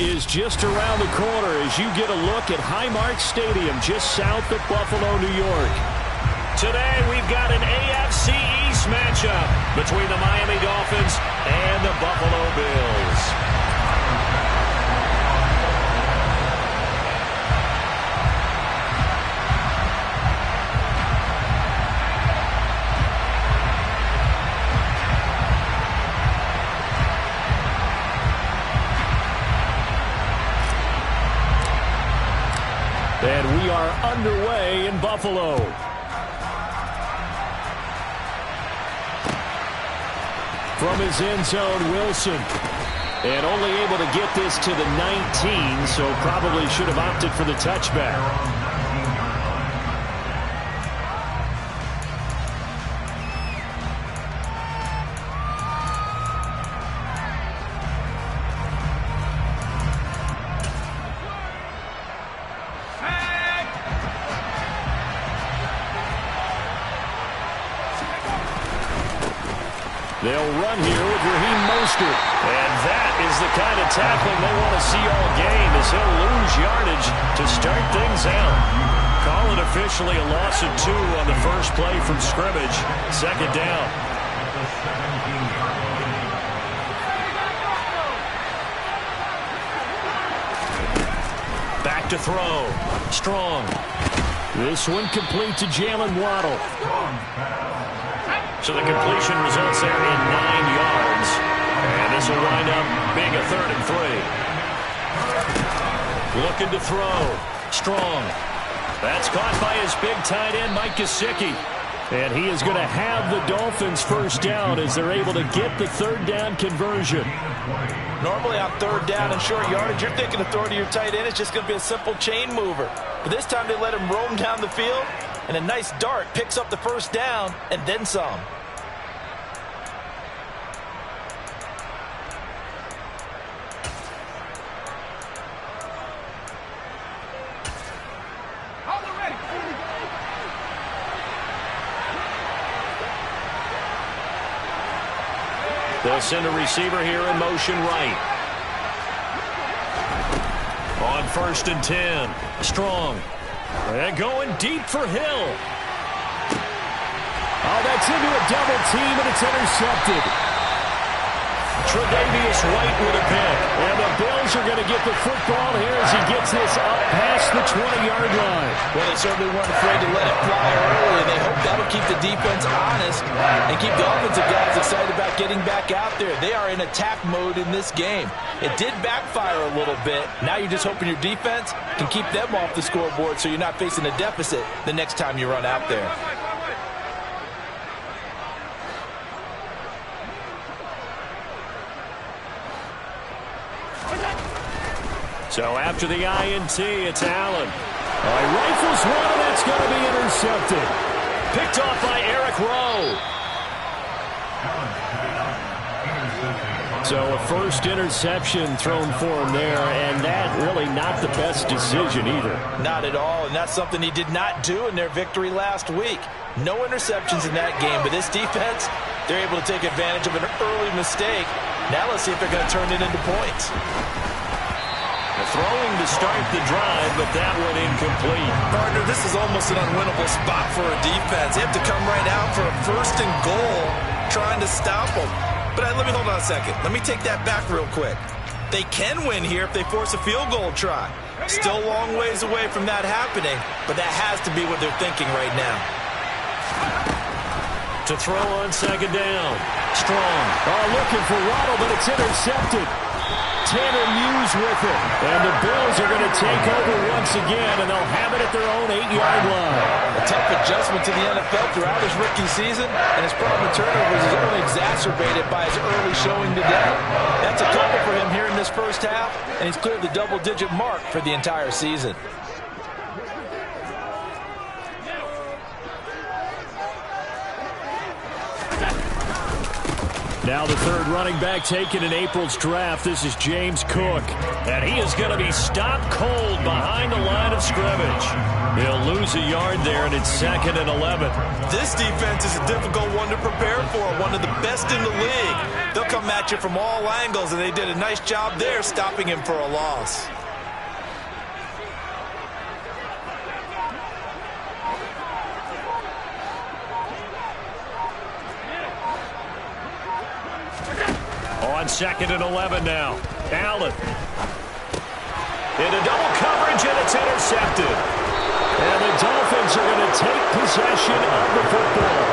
is just around the corner as you get a look at Highmark Stadium just south of Buffalo, New York. Today we've got an AFC East matchup between the Miami Dolphins and the Buffalo Bills. And we are underway in Buffalo. From his end zone, Wilson. And only able to get this to the 19, so probably should have opted for the touchback. They'll run here with Raheem Mostert. And that is the kind of tackling they want to see all game as he'll lose yardage to start things out. Call it officially a loss of 2 on the first play from scrimmage. Second down. Back to throw. Strong. This one complete to Jalen Waddle. So the completion results there in 9 yards. And this will wind up being a 3rd and 3. Looking to throw. Strong. That's caught by his big tight end, Mike Gesicki. And he is going to have the Dolphins first down as they're able to get the 3rd down conversion. Normally on 3rd down and short yardage, you're thinking of throwing to your tight end. It's just going to be a simple chain mover. But this time they let him roam down the field. And a nice dart picks up the first down and then some. They'll send a receiver here in motion right. On 1st and 10. Strong. And going deep for Hill. Oh, that's into a double team, and it's intercepted. Tre'Davious White with a pick. And the Bills are going to get the football here as he gets this up past the 20-yard line. Well, they certainly weren't afraid to let it fly early, and they hope that'll keep the defense honest and keep the offensive guys excited about getting back out there. They are in attack mode in this game. It did backfire a little bit. Now you're just hoping your defense can keep them off the scoreboard so you're not facing a deficit the next time you run out there. So after the INT, it's Allen. Rifles one, and that's going to be intercepted. Picked off by Eric Rowe. So a first interception thrown for him there, and that really not the best decision either. Not at all, and that's something he did not do in their victory last week. No interceptions in that game, but this defense, they're able to take advantage of an early mistake. Now let's see if they're going to turn it into points. Throwing to start the drive, but that one incomplete. Partner, this is almost an unwinnable spot for a defense. They have to come right out for a 1st and goal, trying to stop them. But let me hold on a second. Let me take that back real quick. They can win here if they force a field goal try. Still a long ways away from that happening, but that has to be what they're thinking right now. To throw on 2nd down. Strong. Looking for Waddle, but it's intercepted. Tanner Muse with it. And the Bills are going to take over once again, and they'll have it at their own 8-yard line. A tough adjustment to the NFL throughout his rookie season, and his problem with turnovers is only exacerbated by his early showing today. That's a couple for him here in this first half, and he's cleared the double-digit mark for the entire season. Now the 3rd running back taken in April's draft. This is James Cook. And he is going to be stopped cold behind the line of scrimmage. He'll lose a yard there, and it's 2nd and 11. This defense is a difficult one to prepare for, one of the best in the league. They'll come at you from all angles, and they did a nice job there stopping him for a loss. On 2nd and 11 now. Allen. Into double coverage, and it's intercepted. And the Dolphins are going to take possession of the football.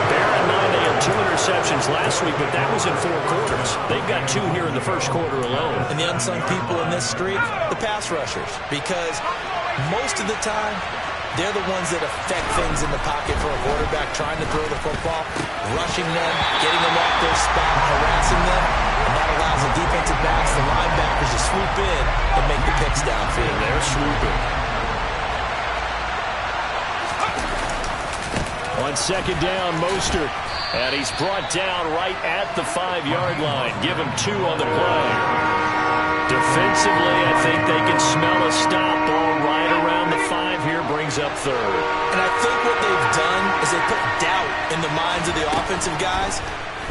Bear in mind they had 2 interceptions last week, but that was in 4 quarters. They've got 2 here in the first quarter alone. And the unsung people in this streak, the pass rushers. Because most of the time, they're the ones that affect things in the pocket for a quarterback trying to throw the football, rushing them, getting them off their spot, harassing them, and that allows the defensive backs, the linebackers to swoop in and make the picks downfield. They're swooping. On 2nd down, Mostert. And he's brought down right at the 5-yard line. Give him 2 on the play. Defensively, I think they can smell a stop ball right around the 5 here. Brings up 3rd. And I think what they've done is they put doubt in the minds of the offensive guys.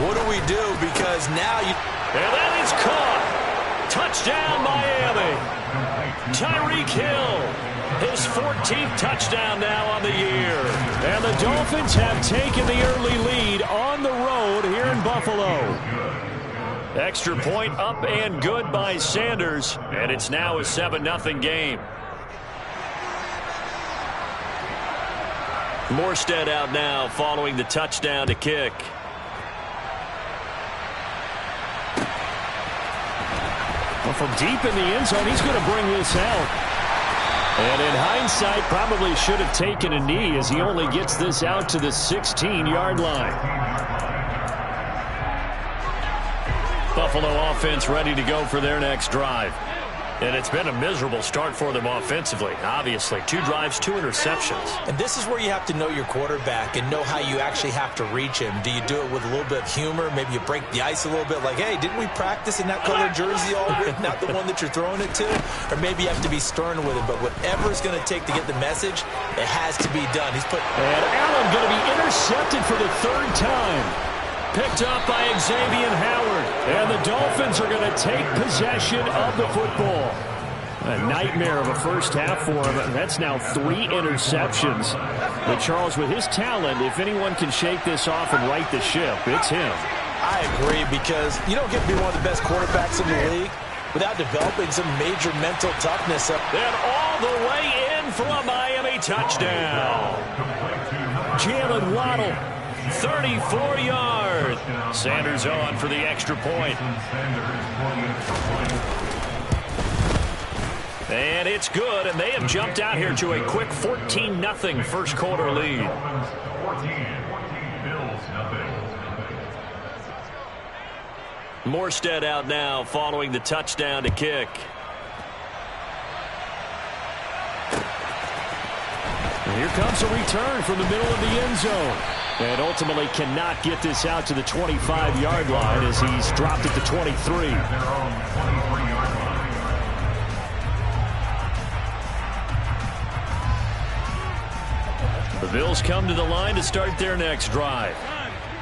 What do we do? Because now you... And that is caught. Touchdown, Miami. Tyreek Hill. His 14th touchdown now on the year. And the Dolphins have taken the early lead on the road here in Buffalo. Extra point up and good by Sanders. And it's now a 7-0 game. Morstead out now following the touchdown to kick. Well, from deep in the end zone, he's going to bring this out. And in hindsight, probably should have taken a knee as he only gets this out to the 16-yard line. Buffalo offense ready to go for their next drive. And it's been a miserable start for them offensively. Obviously, 2 drives, 2 interceptions. And this is where you have to know your quarterback and know how you actually have to reach him. Do you do it with a little bit of humor? Maybe you break the ice a little bit like, hey, didn't we practice in that color jersey already? Not the one that you're throwing it to? Or maybe you have to be stern with him. But whatever it's going to take to get the message, it has to be done. And Allen going to be intercepted for the 3rd time. Picked up by Xavier Howard. And the Dolphins are going to take possession of the football. A nightmare of a first half for him. That's now 3 interceptions. But Charles, with his talent, if anyone can shake this off and right the ship, it's him. I agree, because you don't get to be one of the best quarterbacks in the league without developing some major mental toughness. And all the way in for a Miami touchdown. Jalen Waddle. 34 yards. Sanders on for the extra point. And it's good, and they have jumped out here to a quick 14-0 first quarter lead. Morstead out now following the touchdown to kick. And here comes a return from the middle of the end zone. And ultimately cannot get this out to the 25-yard line as he's dropped it to 23. The Bills come to the line to start their next drive.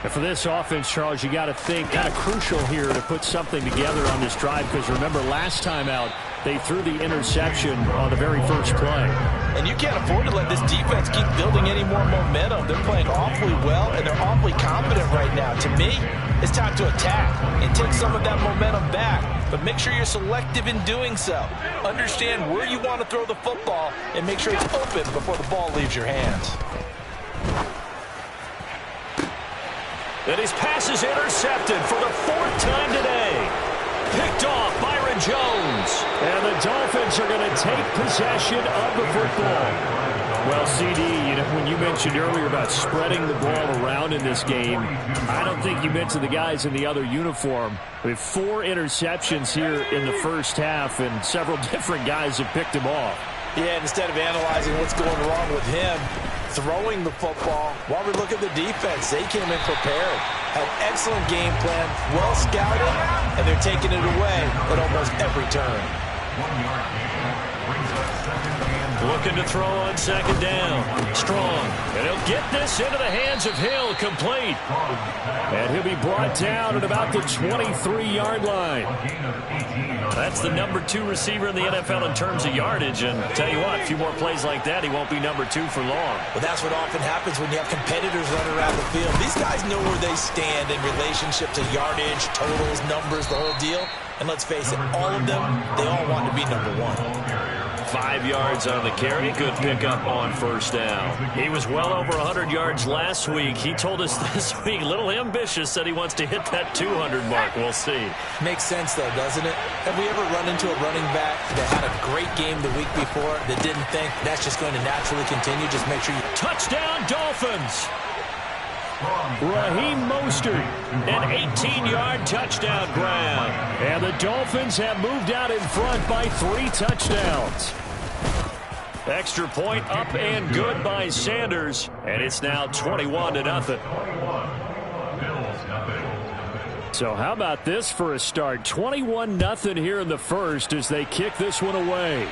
And for this offense, Charles, you got to think kind of crucial here to put something together on this drive, because remember last time out they threw the interception on the very first play. And you can't afford to let this defense keep building any more momentum. They're playing awfully well, and they're awfully confident right now. To me, it's time to attack and take some of that momentum back. But make sure you're selective in doing so. Understand where you want to throw the football and make sure it's open before the ball leaves your hands. And his pass is intercepted for the 4th time today. Picked off Byron Jones. And the Dolphins are going to take possession of the football. Well, CD, when you mentioned earlier about spreading the ball around in this game, I don't think you mentioned the guys in the other uniform. We have 4 interceptions here in the first half, and several different guys have picked him off. Yeah, instead of analyzing what's going wrong with him, throwing the football, while we look at the defense, they came in prepared. Had excellent game plan, well scouted, and they're taking it away at almost every turn. Looking to throw on second down. Strong. And he'll get this into the hands of Hill, complete. And he'll be brought down at about the 23-yard line. That's the number 2 receiver in the NFL in terms of yardage. And tell you what, a few more plays like that, he won't be number 2 for long. Well, that's what often happens when you have competitors running around the field. These guys know where they stand in relationship to yardage, totals, numbers, the whole deal. And let's face it, all of them, they all want to be number 1. 5 yards on the carry. Good pickup on first down. He was well over 100 yards last week. He told us this week, a little ambitious, said he wants to hit that 200 mark. We'll see. Makes sense, though, doesn't it? Have we ever run into a running back that had a great game the week before that didn't think that's just going to naturally continue? Just make sure you... Touchdown, Dolphins! Raheem Mostert, an 18-yard touchdown grab. And the Dolphins have moved out in front by 3 touchdowns. Extra point up and good by Sanders. And it's now 21-0. So how about this for a start? 21-0 here in the first as they kick this one away.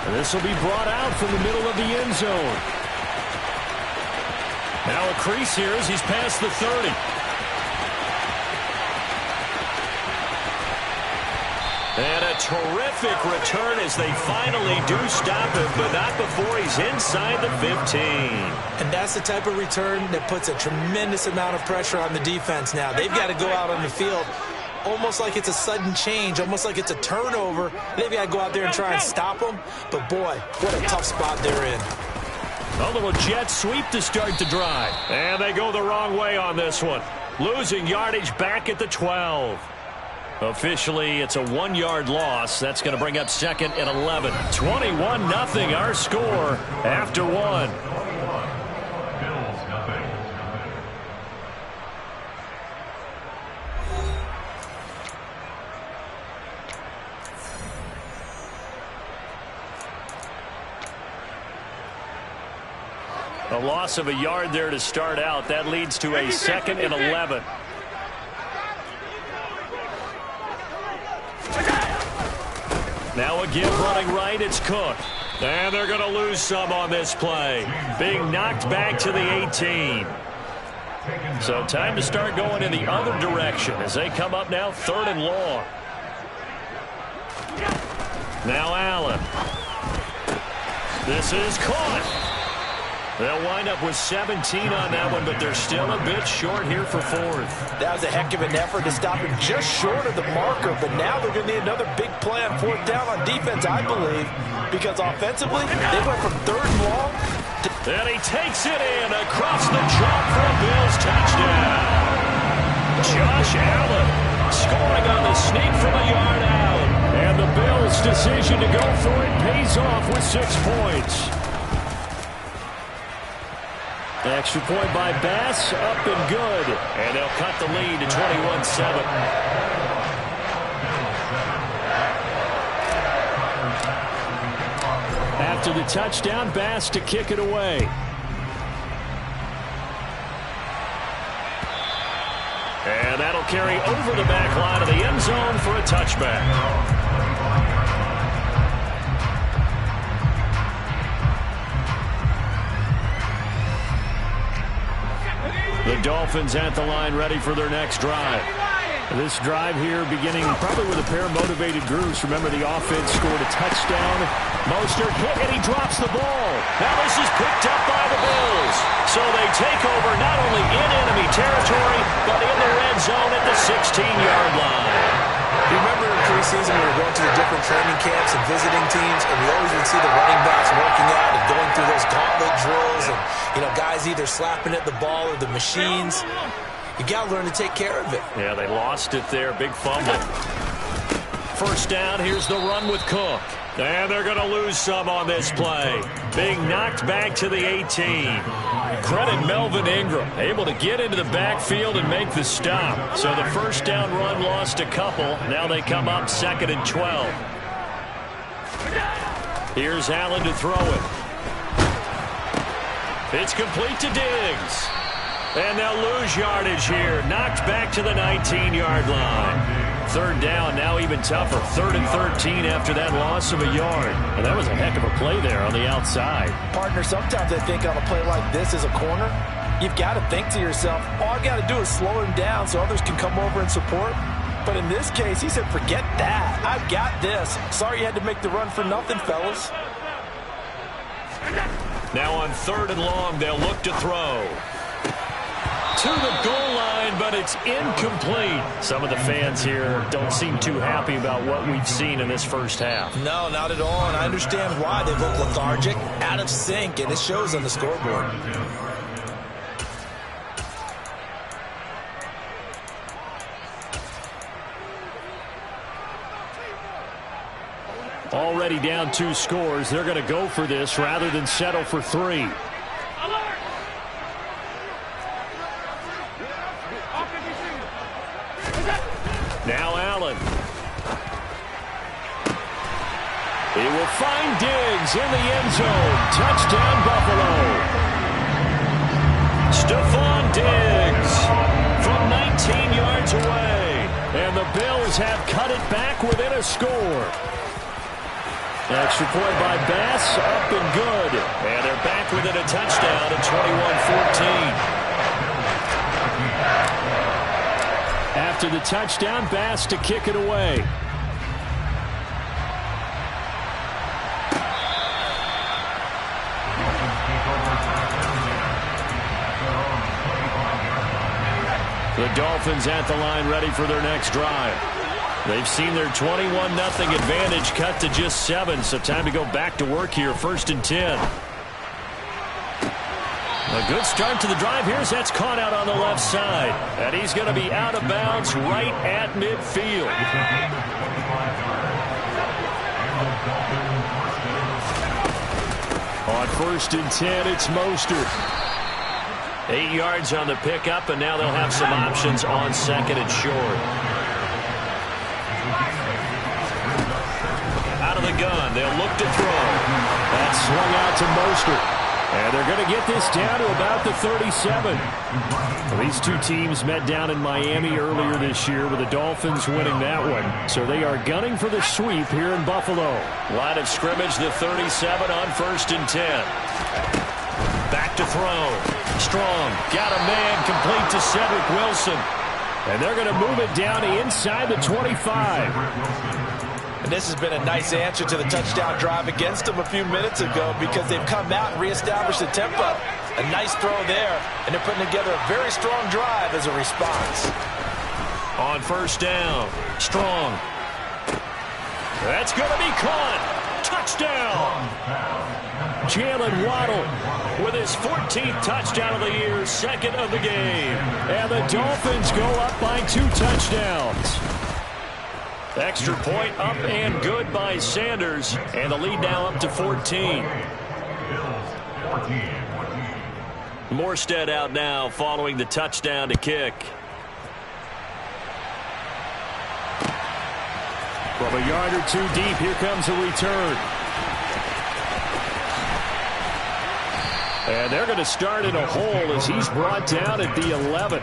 And this will be brought out from the middle of the end zone. Now a crease here as he's past the 30. And a terrific return as they finally do stop him, but not before he's inside the 15. And that's the type of return that puts a tremendous amount of pressure on the defense now. They've got to go out on the field almost like it's a sudden change, almost like it's a turnover. They've got to go out there and try and stop them. But, boy, what a tough spot they're in. A little jet sweep to start the drive. And they go the wrong way on this one. Losing yardage back at the 12. Officially, it's a 1-yard loss. That's going to bring up second and 11. 21-0 our score after 1. A loss of a yard there to start out. That leads to a second and 11. Now again running right, it's Cook. And they're going to lose some on this play. Being knocked back to the 18. So time to start going in the other direction as they come up now 3rd and long. Now Allen. This is caught. They'll wind up with 17 on that one, but they're still a bit short here for 4th. That was a heck of an effort to stop him just short of the marker, but now they're going to need another big play on 4th down on defense, I believe, because offensively, they went from 3rd and long to... And he takes it in across the chalk for a Bills touchdown. Josh Allen scoring on the sneak from a yard out. And the Bills' decision to go for it pays off with 6 points. Extra point by Bass, up and good. And they'll cut the lead to 21-7. After the touchdown, Bass to kick it away. And that'll carry over the back line of the end zone for a touchback. The Dolphins at the line ready for their next drive. This drive here beginning probably with a pair of motivated groups. Remember, the offense scored a touchdown. Mostert hit and he drops the ball. Now this is picked up by the Bills. So they take over not only in enemy territory, but in the red zone at the 16-yard line. You remember in preseason we were going to the different training camps and visiting teams, and we always would see the running backs working out and going through those gauntlet drills, and guys either slapping at the ball or the machines. You got to learn to take care of it. Yeah, they lost it there. Big fumble. First down, here's the run with Cook. And they're going to lose some on this play. Being knocked back to the 18. Credit Melvin Ingram, able to get into the backfield and make the stop. So the first down run lost a couple. Now they come up 2nd and 12. Here's Allen to throw it. It's complete to Diggs. And they'll lose yardage here. Knocked back to the 19-yard line. third down, now even tougher. 3rd and 13 after that loss of a yard. And that was a heck of a play there on the outside. Partner, sometimes I think on a play like this as a corner, you've got to think to yourself, all I got to do is slow him down so others can come over and support. But in this case, he said, forget that. I've got this. Sorry you had to make the run for nothing, fellas. Now on 3rd and long, they'll look to throw. To the goal line, but it's incomplete. Some of the fans here don't seem too happy about what we've seen in this first half. No, not at all, and I understand why. They look lethargic, out of sync, and it shows on the scoreboard. Already down 2 scores. They're going to go for this rather than settle for 3. Now Allen. He will find Diggs in the end zone. Touchdown, Buffalo. Stephon Diggs from 19 yards away. And the Bills have cut it back within a score. Extra point by Bass, up and good. And they're back within a touchdown at 21-14. After the touchdown, Bass to kick it away. The Dolphins at the line ready for their next drive. They've seen their 21-0 advantage cut to just 7, so time to go back to work here, 1st and 10. A good start to the drive. Here's that's caught out on the left side. And he's going to be out of bounds right at midfield. On 1st and 10, it's Mostert. 8 yards on the pickup, and now they'll have some options on 2nd and short. Out of the gun, they'll look to throw. That's swung out to Mostert. And they're going to get this down to about the 37. Well, these two teams met down in Miami earlier this year with the Dolphins winning that one. So they are gunning for the sweep here in Buffalo. Line of scrimmage, the 37 on 1st and 10. Back to throw. Strong. Got a man complete to Cedric Wilson. And they're going to move it down inside the 25. And this has been a nice answer to the touchdown drive against them a few minutes ago because they've come out and reestablished the tempo. A nice throw there, and they're putting together a very strong drive as a response. On 1st down, Strong. That's going to be caught. Touchdown. Jalen Waddle with his 14th touchdown of the year, 2nd of the game. And the Dolphins go up by 2 touchdowns. Extra point up and good by Sanders. And the lead now up to 14. Morstead out now following the touchdown to kick. From a yard or 2 deep, here comes a return. And they're going to start in a hole as he's brought down at the 11.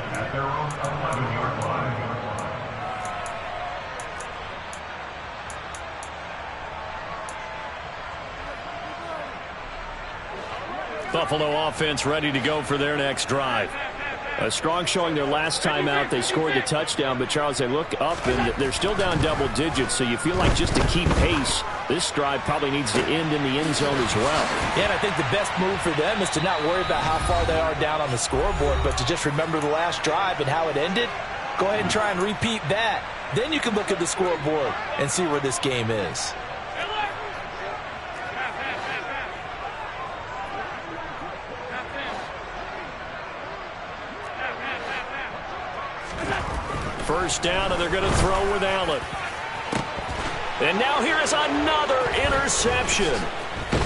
Buffalo offense ready to go for their next drive. A strong showing their last time out. They scored the touchdown, but Charles, they look up and they're still down double digits, so you feel like just to keep pace, this drive probably needs to end in the end zone as well. Yeah, and I think the best move for them is to not worry about how far they are down on the scoreboard, but to just remember the last drive and how it ended. Go ahead and try and repeat that. Then you can look at the scoreboard and see where this game is. First down, and they're going to throw with Allen. And now here is another interception.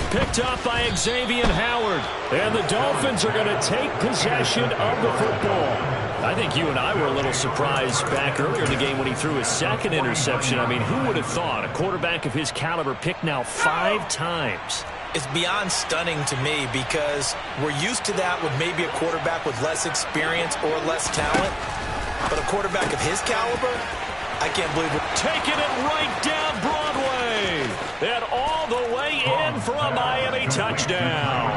Picked up by Xavier Howard. And the Dolphins are going to take possession of the football. I think you and I were a little surprised back earlier in the game when he threw his 2nd interception. I mean, who would have thought a quarterback of his caliber picked now 5 times? It's beyond stunning to me because we're used to that with maybe a quarterback with less experience or less talent. But a quarterback of his caliber, I can't believe it. Taking it right down Broadway. And all the way in for a Miami touchdown.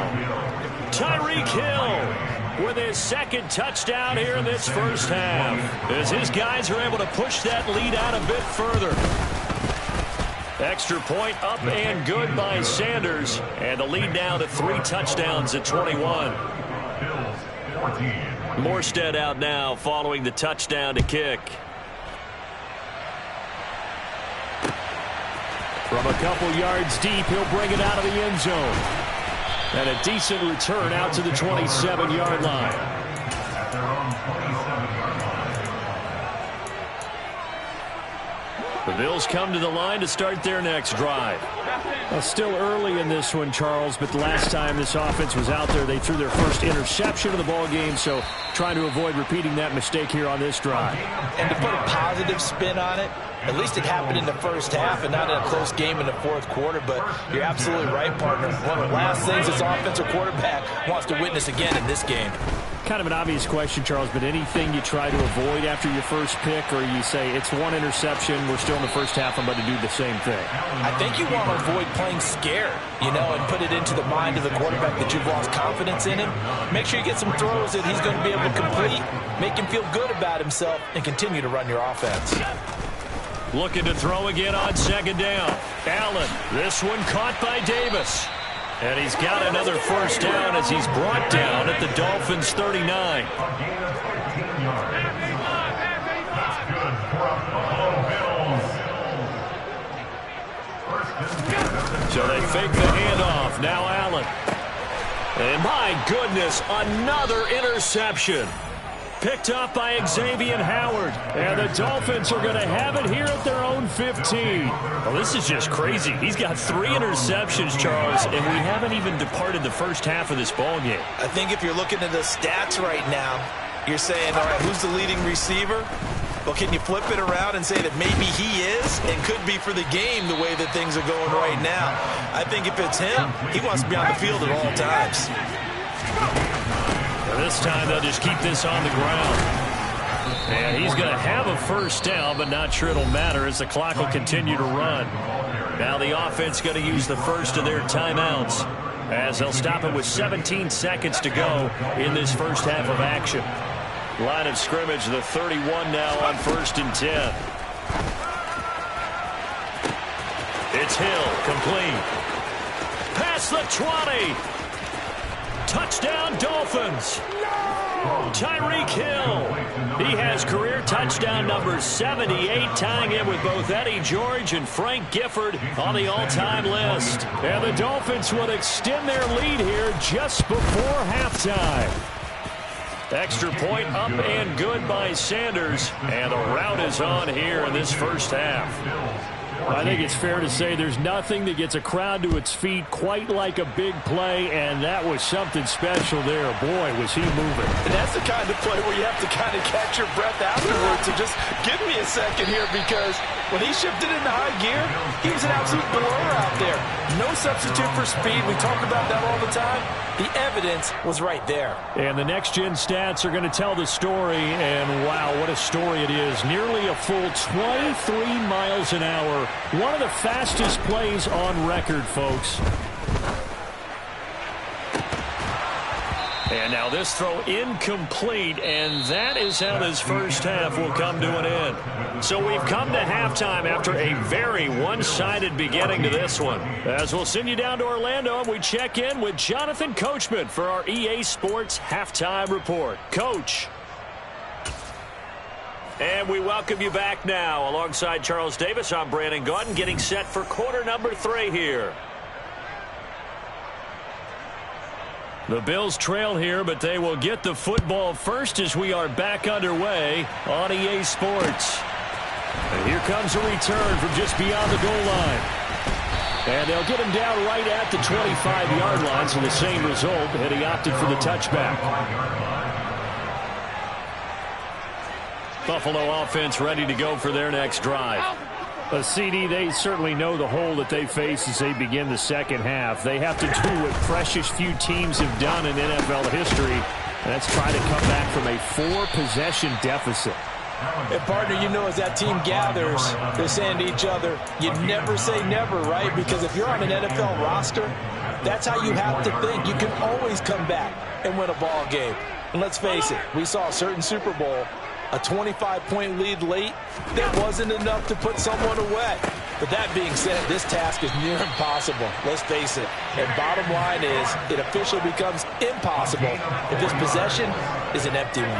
Tyreek Hill with his second touchdown here in this first half, as his guys are able to push that lead out a bit further. Extra point up and good by Sanders, and the lead now to 3 touchdowns at 21. Morstead out now following the touchdown to kick. From a couple yards deep, he'll bring it out of the end zone. And a decent return out to the 27-yard line. The Bills come to the line to start their next drive. Well, still early in this one, Charles, but the last time this offense was out there, they threw their first interception of the ball game, so trying to avoid repeating that mistake here on this drive. And to put a positive spin on it, at least it happened in the first half and not in a close game in the fourth quarter, but you're absolutely right, partner. One of the last things this offensive quarterback wants to witness again in this game. Kind of an obvious question, Charles, but anything you try to avoid after your first pick, or you say it's one interception, we're still in the first half, I'm about to do the same thing? I think you want to avoid playing scared, and put it into the mind of the quarterback that you've lost confidence in him. Make sure you get some throws that he's going to be able to complete, make him feel good about himself, and continue to run your offense. Looking to throw again on second down. Allen, this one caught by Davis. And he's got another first down as he's brought down at the Dolphins' 39. So they fake the handoff. Now Allen. And my goodness, another interception. Picked up by Xavier Howard. And the Dolphins are going to have it here at their own 15. Well, this is just crazy. He's got 3 interceptions, Charles, and we haven't even departed the first half of this ball game. I think if you're looking at the stats right now, you're saying, all right, who's the leading receiver? Well, can you flip it around and say that maybe he is and could be for the game the way that things are going right now? I think if it's him, he wants to be on the field at all times. This time they'll just keep this on the ground. And he's going to have a first down, but not sure it'll matter as the clock will continue to run. Now the offense going to use the first of their timeouts as they'll stop it with 17 seconds to go in this first half of action. Line of scrimmage, the 31 now on 1st and 10. It's Hill, complete. Past the 20. Touchdown, Dolphins. Tyreek Hill. He has career touchdown number 78, tying him with both Eddie George and Frank Gifford on the all-time list. And the Dolphins will extend their lead here just before halftime. Extra point up and good by Sanders. And the rout is on here in this first half. I think it's fair to say there's nothing that gets a crowd to its feet quite like a big play, and that was something special there. Boy, was he moving. And that's the kind of play where you have to kind of catch your breath afterwards. So just give me a second here, because when he shifted into high gear, he was an absolute blur out there. No substitute for speed. We talk about that all the time. The evidence was right there. And the next-gen stats are going to tell the story, and wow, what a story it is. Nearly a full 23 miles an hour. One of the fastest plays on record, folks. And now this throw incomplete, and that is how this first half will come to an end. So we've come to halftime after a very one-sided beginning to this one. As we'll send you down to Orlando, and we check in with Jonathan Coachman for our EA Sports Halftime Report. Coach. And we welcome you back now. Alongside Charles Davis, I'm Brandon Gaudin, getting set for quarter number 3 here. The Bills trail here, but they will get the football first as we are back underway on EA Sports. And here comes a return from just beyond the goal line. And they'll get him down right at the 25-yard line, so the same result, and he opted for the touchback. Buffalo offense ready to go for their next drive. CD, they certainly know the hole that they face as they begin the second half. They have to do what precious few teams have done in NFL history, and that's try to come back from a 4-possession deficit. And, partner, you know as that team gathers, they're saying to each other, you never say never, right? Because if you're on an NFL roster, that's how you have to think. You can always come back and win a ball game. And let's face it, we saw a certain Super Bowl, a 25-point lead late, that wasn't enough to put someone away. But that being said, this task is near impossible. Let's face it. And bottom line is, it officially becomes impossible if this possession is an empty one.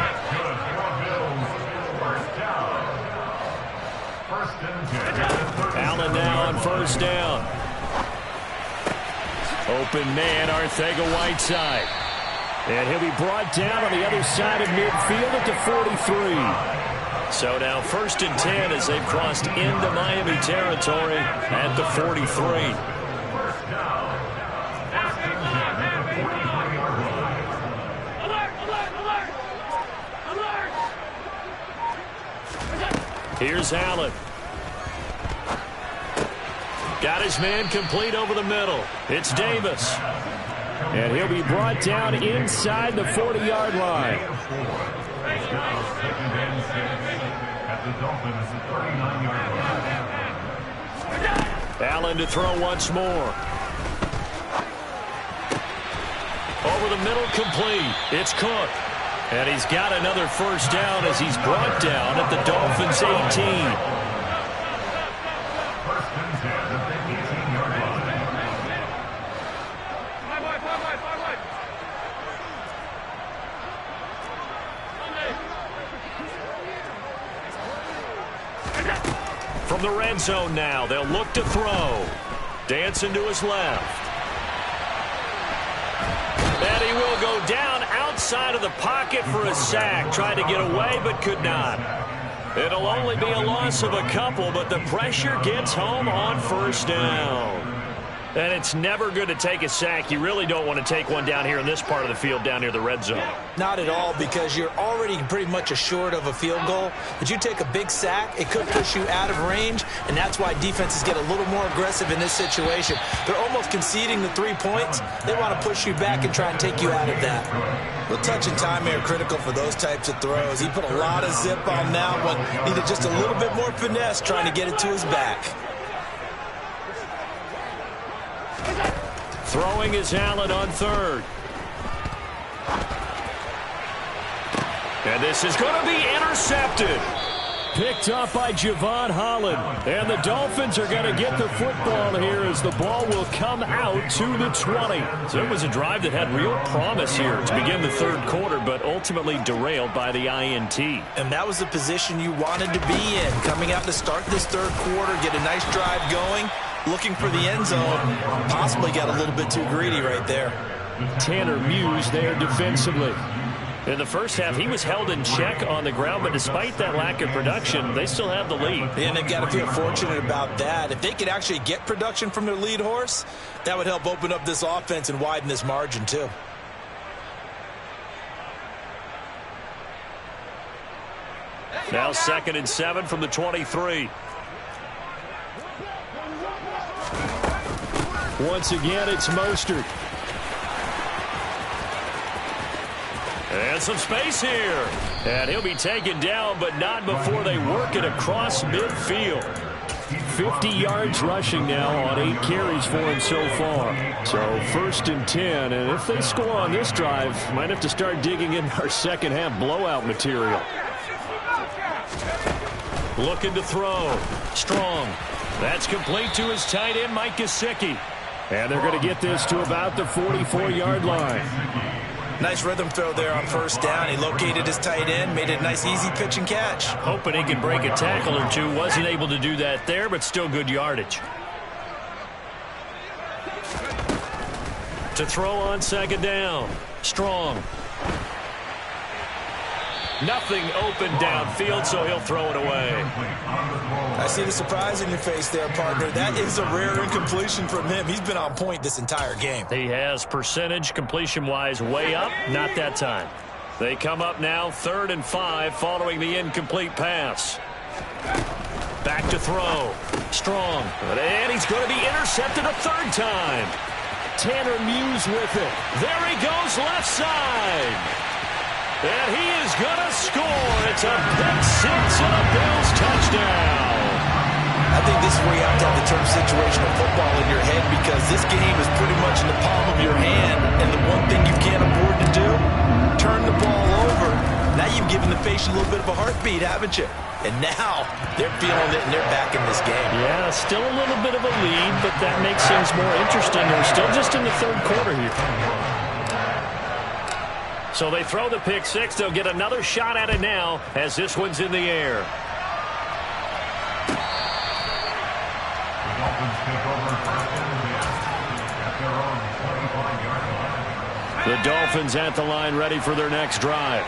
Allen now on first down. Open man, Arcega-Whiteside. And he'll be brought down on the other side of midfield at the 43. So now 1st and 10 as they've crossed into Miami territory at the 43. Here's Allen. Got his man complete over the middle. It's Davis. And he'll be brought down inside the 40-yard line. Allen to throw once more. Over the middle, complete. It's Cook. And he's got another first down as he's brought down at the Dolphins' 18. From the red zone now, they'll look to throw. Dancing to his left. And he will go down outside of the pocket for a sack. Tried to get away, but could not. It'll only be a loss of a couple, but the pressure gets home on first down. And it's never good to take a sack. You really don't want to take one down here in this part of the field, down near the red zone. Not at all, because you're already pretty much assured of a field goal. But you take a big sack, it could push you out of range, and that's why defenses get a little more aggressive in this situation. They're almost conceding the 3 points. They want to push you back and try and take you out of that. Well, touch and time are critical for those types of throws. He put a lot of zip on that one. Needed just a little bit more finesse trying to get it to his back. Throwing is Allen on third. And this is going to be intercepted. Picked up by Javon Holland. And the Dolphins are going to get the football here as the ball will come out to the 20. So it was a drive that had real promise here to begin the third quarter, but ultimately derailed by the INT. And that was the position you wanted to be in. Coming out to start this third quarter, get a nice drive going. Looking for the end zone, possibly got a little bit too greedy right there. Tanner Muse there defensively. In the first half, he was held in check on the ground, but despite that lack of production, they still have the lead. And they've got to feel fortunate about that. If they could actually get production from their lead horse, that would help open up this offense and widen this margin too. Now 2nd and 7 from the 23. Once again, it's Mostert. And some space here. And he'll be taken down, but not before they work it across midfield. 50 yards rushing now on 8 carries for him so far. So 1st and 10, and if they score on this drive, might have to start digging in our second half blowout material. Looking to throw. Strong. That's complete to his tight end, Mike Gesicki. And they're going to get this to about the 44-yard line. Nice rhythm throw there on first down. He located his tight end, made it a nice easy pitch and catch. Hoping he could break a tackle or two. Wasn't able to do that there, but still good yardage. To throw on 2nd down. Strong. Nothing open downfield, so he'll throw it away. I see the surprise in your face there, partner. That is a rare incompletion from him. He's been on point this entire game. He has percentage completion-wise way up. Not that time. They come up now 3rd and 5 following the incomplete pass. Back to throw. Strong. And he's going to be intercepted a 3rd time. Tanner Muse with it. There he goes left side. And he is going to score. It's a pick six and a Bills touchdown. I think this is where you have to have the term situational football in your head, because this game is pretty much in the palm of your hand, and the one thing you can't afford to do, turn the ball over. Now you've given the face a little bit of a heartbeat, haven't you? And now they're feeling it, and they're back in this game. Yeah, still a little bit of a lead, but that makes things more interesting. They're still just in the third quarter here. So they throw the pick six. They'll get another shot at it now as this one's in the air. The Dolphins at the line, ready for their next drive.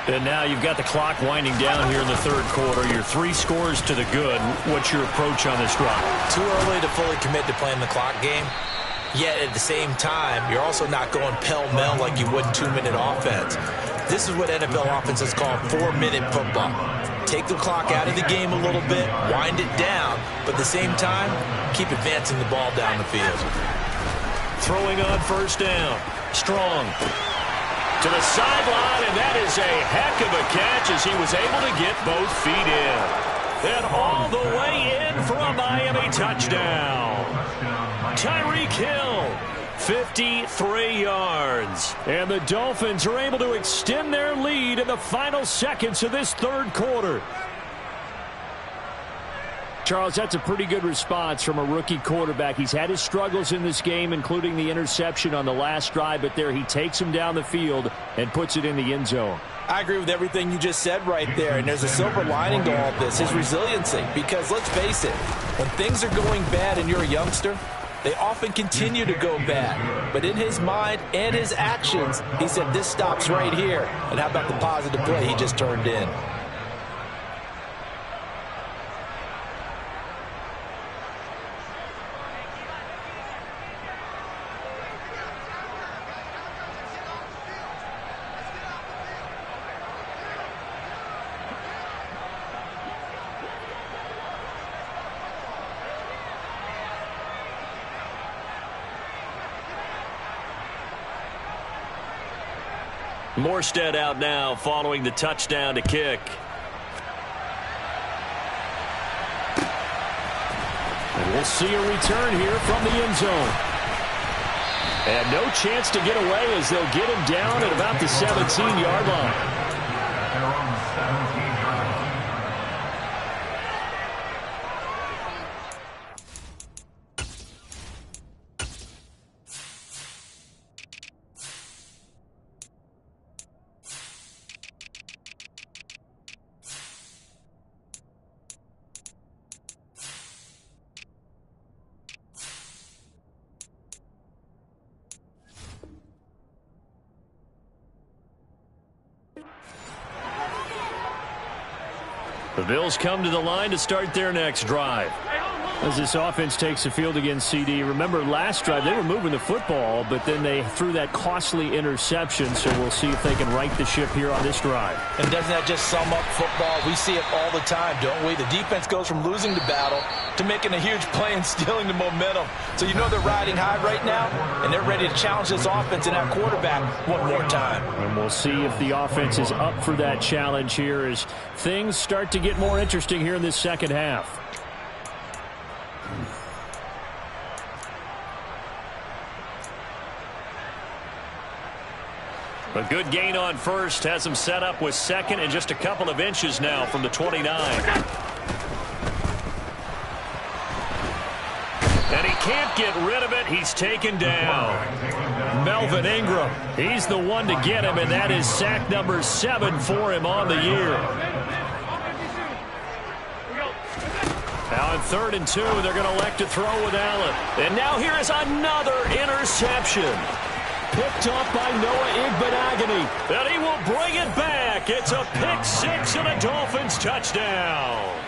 And now you've got the clock winding down here in the third quarter. Your 3 scores to the good. What's your approach on this drive? Too early to fully commit to playing the clock game. Yet at the same time, you're also not going pell-mell like you would in 2-minute offense. This is what NFL offenses call 4-minute football. Take the clock out of the game a little bit, wind it down, but at the same time, keep advancing the ball down the field. Throwing on first down. Strong to the sideline, and that is a heck of a catch as he was able to get both feet in. And all the way in for a Miami touchdown. Tyreek Hill, 53 yards. And the Dolphins are able to extend their lead in the final seconds of this third quarter. Charles, that's a pretty good response from a rookie quarterback. He's had his struggles in this game, including the interception on the last drive, but there he takes him down the field and puts it in the end zone. I agree with everything you just said right there, and there's a silver lining to all of this, his resiliency. Because let's face it, when things are going bad and you're a youngster, they often continue to go bad. But in his mind and his actions, he said, this stops right here. And how about the positive play he just turned in? Morstead out now following the touchdown to kick. And we'll see a return here from the end zone. And no chance to get away as they'll get him down at about the 17-yard line. The Bills come to the line to start their next drive. As this offense takes the field against CD, remember last drive they were moving the football, but then they threw that costly interception, so we'll see if they can right the ship here on this drive. And doesn't that just sum up football? We see it all the time, don't we? The defense goes from losing the battle to making a huge play and stealing the momentum. So you know they're riding high right now, and they're ready to challenge this offense and that quarterback one more time. And we'll see if the offense is up for that challenge here as things start to get more interesting here in this second half. A good gain on first has him set up with second and just a couple of inches now from the 29. And he can't get rid of it. He's taken down. Melvin Ingram, he's the one to get him, and that is sack number 7 for him on the year. Now on 3rd and 2, they're going to elect to throw with Allen. And now here is another interception. Picked up by Noah Igbenogany. And he will bring it back. It's a pick six and a Dolphins touchdown.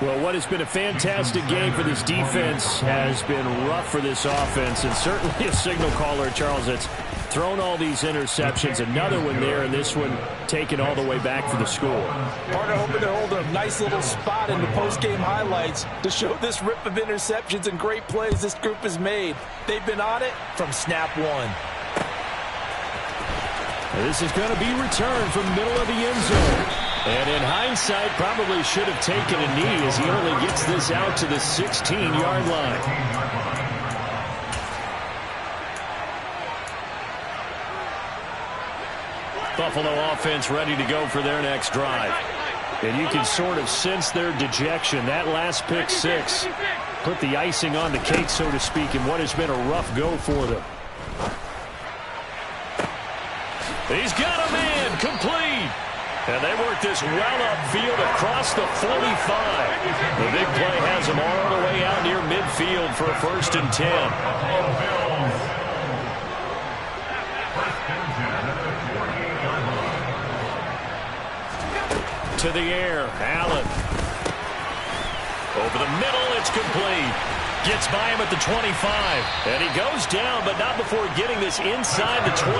Well, what has been a fantastic game for this defense has been rough for this offense, and certainly a signal caller, Charles, that's thrown all these interceptions. Another one there, and this one taken all the way back for the score. Partner hoping to hold a nice little spot in the post-game highlights to show this rip of interceptions and great plays this group has made. They've been on it from snap one. This is going to be returned from the middle of the end zone. And in hindsight, probably should have taken a knee as he only gets this out to the 16-yard line. Buffalo offense ready to go for their next drive. And you can sort of sense their dejection. That last pick six put the icing on the cake, so to speak, in what has been a rough go for them. He's got a man complete. And they work this well upfield across the 45. The big play has them all the way out near midfield for a 1st and 10. To the air, Allen. Over the middle, it's complete. Gets by him at the 25. And he goes down, but not before getting this inside the 25.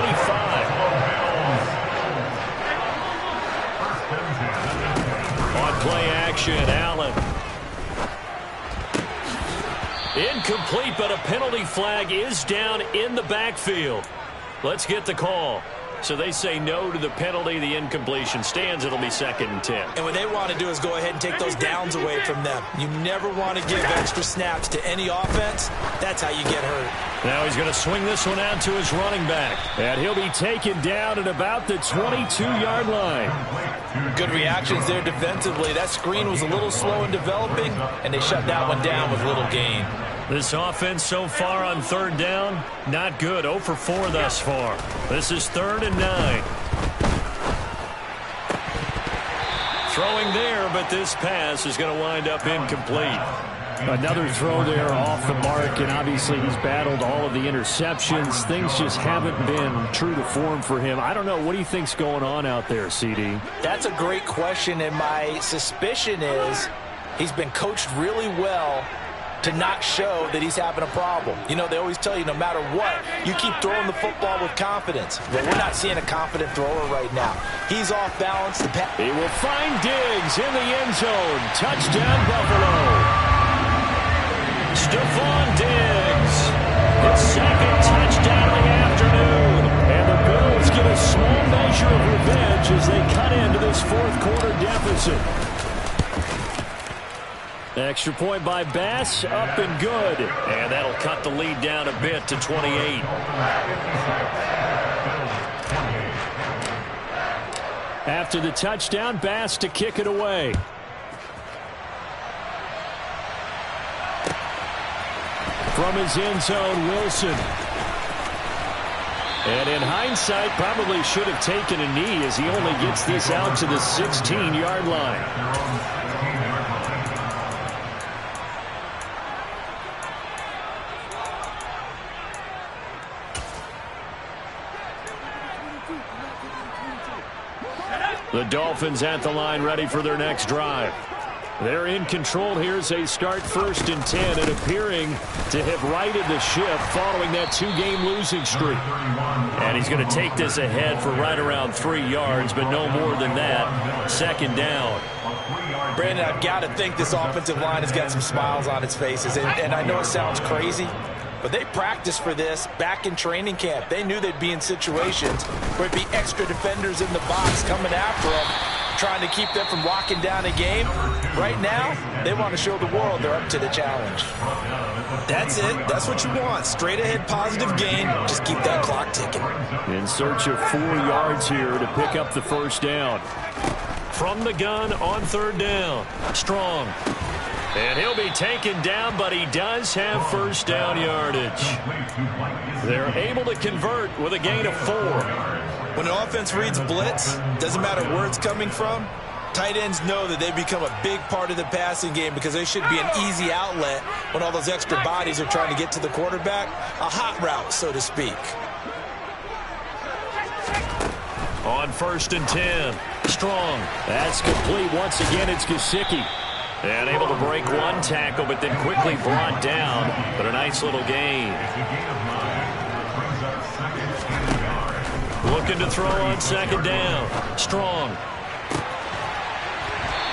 On play action, Allen. Incomplete, but a penalty flag is down in the backfield. Let's get the call. So they say no to the penalty. The incompletion stands. It'll be 2nd and 10. And what they want to do is go ahead and take those downs away from them. You never want to give extra snaps to any offense. That's how you get hurt. Now he's going to swing this one out to his running back. And he'll be taken down at about the 22-yard line. Good reactions there defensively. That screen was a little slow in developing, and they shut that one down with little gain. This offense so far on 3rd down, not good. 0 for 4 thus far. This is 3rd and 9. Throwing there, but this pass is going to wind up incomplete. Another throw there off the mark, and obviously he's battled all of the interceptions. Things just haven't been true to form for him. I don't know. What do you think's going on out there, CD? That's a great question, and my suspicion is he's been coached really well to not show that he's having a problem. You know, they always tell you no matter what, you keep throwing the football with confidence. But we're not seeing a confident thrower right now. He's off balance. He will find Diggs in the end zone. Touchdown, Buffalo. Stephon Diggs. His 2nd touchdown of the afternoon. And the Bills get a small measure of revenge as they cut into this 4th quarter deficit. Extra point by Bass, up and good. And that'll cut the lead down a bit to 28. After the touchdown, Bass to kick it away. From his end zone, Wilson. And in hindsight, probably should have taken a knee as he only gets this out to the 16-yard line. The Dolphins at the line ready for their next drive. They're in control here as they start 1st and 10 and appearing to have righted the ship following that 2-game losing streak. And he's going to take this ahead for right around 3 yards, but no more than that. 2nd down. Brandon, I've got to think this offensive line has got some smiles on its faces. And I know it sounds crazy, but they practiced for this back in training camp. They knew they'd be in situations where it'd be extra defenders in the box coming after them, trying to keep them from locking down a game. Right now, they want to show the world they're up to the challenge. That's it. That's what you want. Straight ahead positive gain. Just keep that clock ticking. In search of 4 yards here to pick up the 1st down. From the gun on 3rd down. Strong. And he'll be taken down, but he does have 1st down yardage. They're able to convert with a gain of 4. When an offense reads blitz, doesn't matter where it's coming from, tight ends know that they become a big part of the passing game because they should be an easy outlet when all those extra bodies are trying to get to the quarterback. A hot route, so to speak. On 1st and 10. Strong. That's complete. Once again, it's Gesicki. And able to break one tackle, but then quickly brought down. But a nice little gain. Looking to throw on 2nd down. Strong.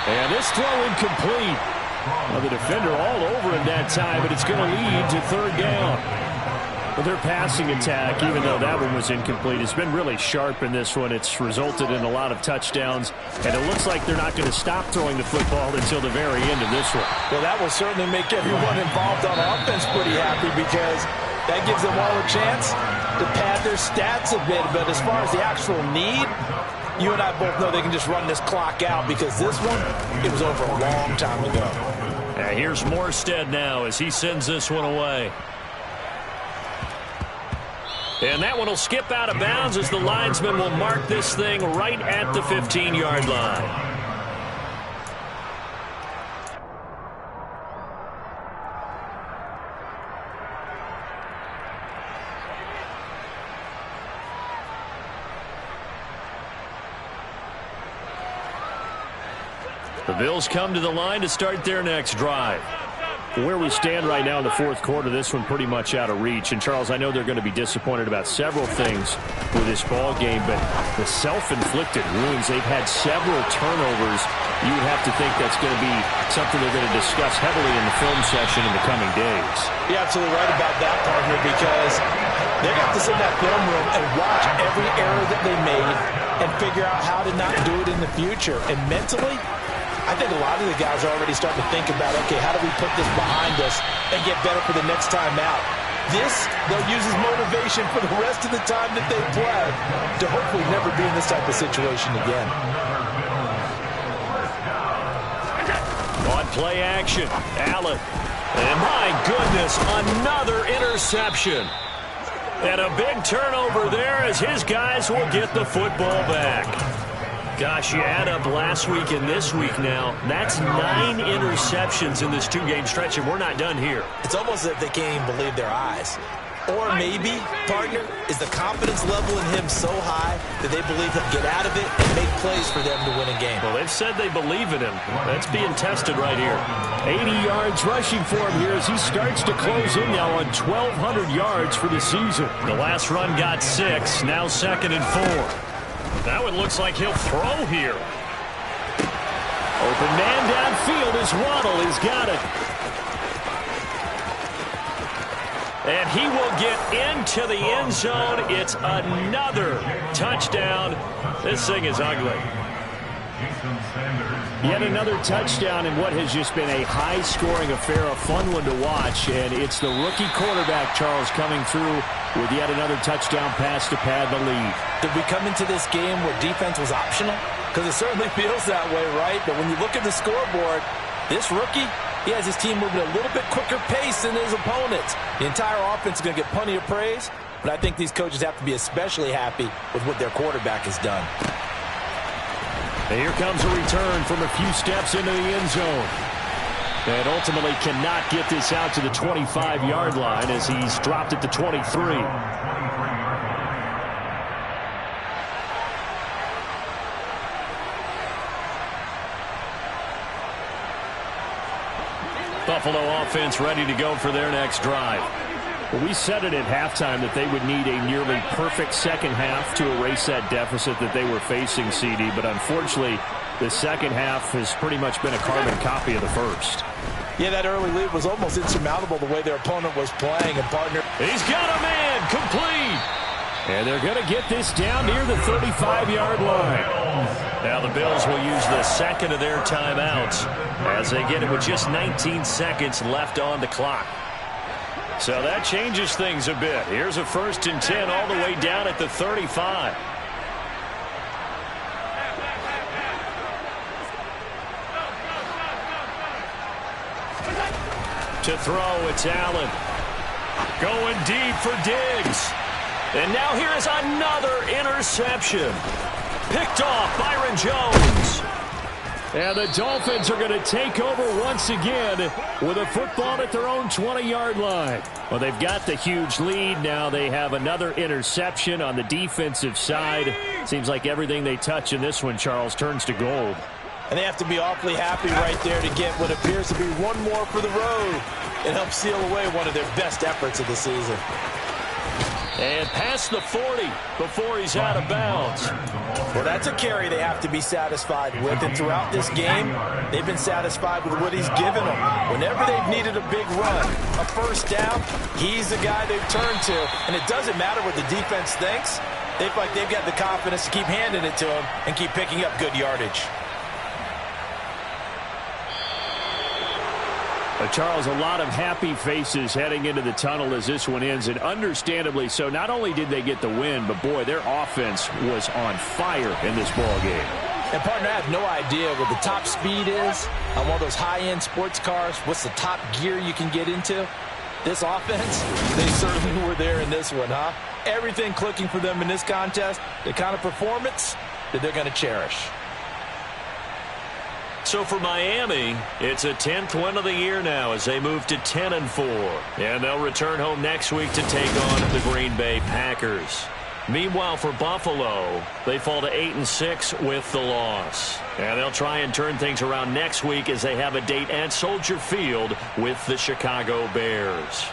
And this throw incomplete. Well, the defender all over him that time, but it's going to lead to 3rd down. Well, their passing attack, even though that one was incomplete, has been really sharp in this one. It's resulted in a lot of touchdowns, and it looks like they're not going to stop throwing the football until the very end of this one. Well, that will certainly make everyone involved on offense pretty happy, because that gives them all a chance to pad their stats a bit. But as far as the actual need, you and I both know they can just run this clock out, because this one, it was over a long time ago. Here's Morstead now as he sends this one away. And that one will skip out of bounds as the linesman will mark this thing right at the 15-yard line. The Bills come to the line to start their next drive. Where we stand right now in the fourth quarter, this one pretty much out of reach. And, Charles, I know they're going to be disappointed about several things with this ball game, but the self-inflicted wounds, they've had several turnovers. You would have to think that's going to be something they're going to discuss heavily in the film session in the coming days. You're absolutely right about that, partner, because they're going to have to sit in that film room and watch every error that they made and figure out how to not do it in the future. And mentally, I think a lot of the guys are already starting to think about, okay, how do we put this behind us and get better for the next time out? This, they'll use as motivation for the rest of the time that they play to hopefully never be in this type of situation again. On play action, Allen. And my goodness, another interception. And a big turnover there as his guys will get the football back. Gosh, you add up last week and this week now, that's 9 interceptions in this two-game stretch, and we're not done here. It's almost as if they can't even believe their eyes. Or maybe, partner, is the confidence level in him so high that they believe he'll get out of it and make plays for them to win a game. Well, they've said they believe in him. That's being tested right here. 80 yards rushing for him here as he starts to close in now on 1,200 yards for the season. The last run got 6, now 2nd and 4. That one looks like he'll throw here. Open man downfield is Waddle. He's got it. And he will get into the end zone. It's another touchdown. This thing is ugly. Yet another touchdown in what has just been a high-scoring affair, a fun one to watch. And it's the rookie quarterback, Charles, coming through with yet another touchdown pass to pad the lead. Did we come into this game where defense was optional? Because it certainly feels that way, right? But when you look at the scoreboard, this rookie, he has his team moving a little bit quicker pace than his opponents. The entire offense is going to get plenty of praise, but I think these coaches have to be especially happy with what their quarterback has done. And here comes a return from a few steps into the end zone. And ultimately cannot get this out to the 25-yard line as he's dropped at the 23. Buffalo offense ready to go for their next drive. Well, we said it at halftime that they would need a nearly perfect second half to erase that deficit that they were facing, CD. But unfortunately, the second half has pretty much been a carbon copy of the first. Yeah, that early lead was almost insurmountable the way their opponent was playing. And partner, he's got a man complete. And they're going to get this down near the 35-yard line. Now the Bills will use the second of their timeouts as they get it with just 19 seconds left on the clock. So that changes things a bit. Here's a 1st and 10 all the way down at the 35. To throw, it's Allen. Going deep for Diggs. And now here is another interception. Picked off Byron Jones. And the Dolphins are going to take over once again with a football at their own 20-yard line. Well, they've got the huge lead. Now they have another interception on the defensive side. Seems like everything they touch in this one, Charles, turns to gold. And they have to be awfully happy right there to get what appears to be one more for the road and help seal away one of their best efforts of the season. And past the 40 before he's out of bounds. Well, that's a carry they have to be satisfied with. And throughout this game, they've been satisfied with what he's given them. Whenever they've needed a big run, a first down, he's the guy they've turned to. And it doesn't matter what the defense thinks. They feel like they've got the confidence to keep handing it to him and keep picking up good yardage. Charles, a lot of happy faces heading into the tunnel as this one ends, and understandably so. Not only did they get the win, but, boy, their offense was on fire in this ball game. And, partner, I have no idea what the top speed is on one of those high-end sports cars. What's the top gear you can get into? This offense, they certainly were there in this one, huh? Everything clicking for them in this contest, the kind of performance that they're going to cherish. So for Miami, it's a 10th win of the year now as they move to 10-4. And they'll return home next week to take on the Green Bay Packers. Meanwhile, for Buffalo, they fall to 8-6 with the loss. And they'll try and turn things around next week as they have a date at Soldier Field with the Chicago Bears.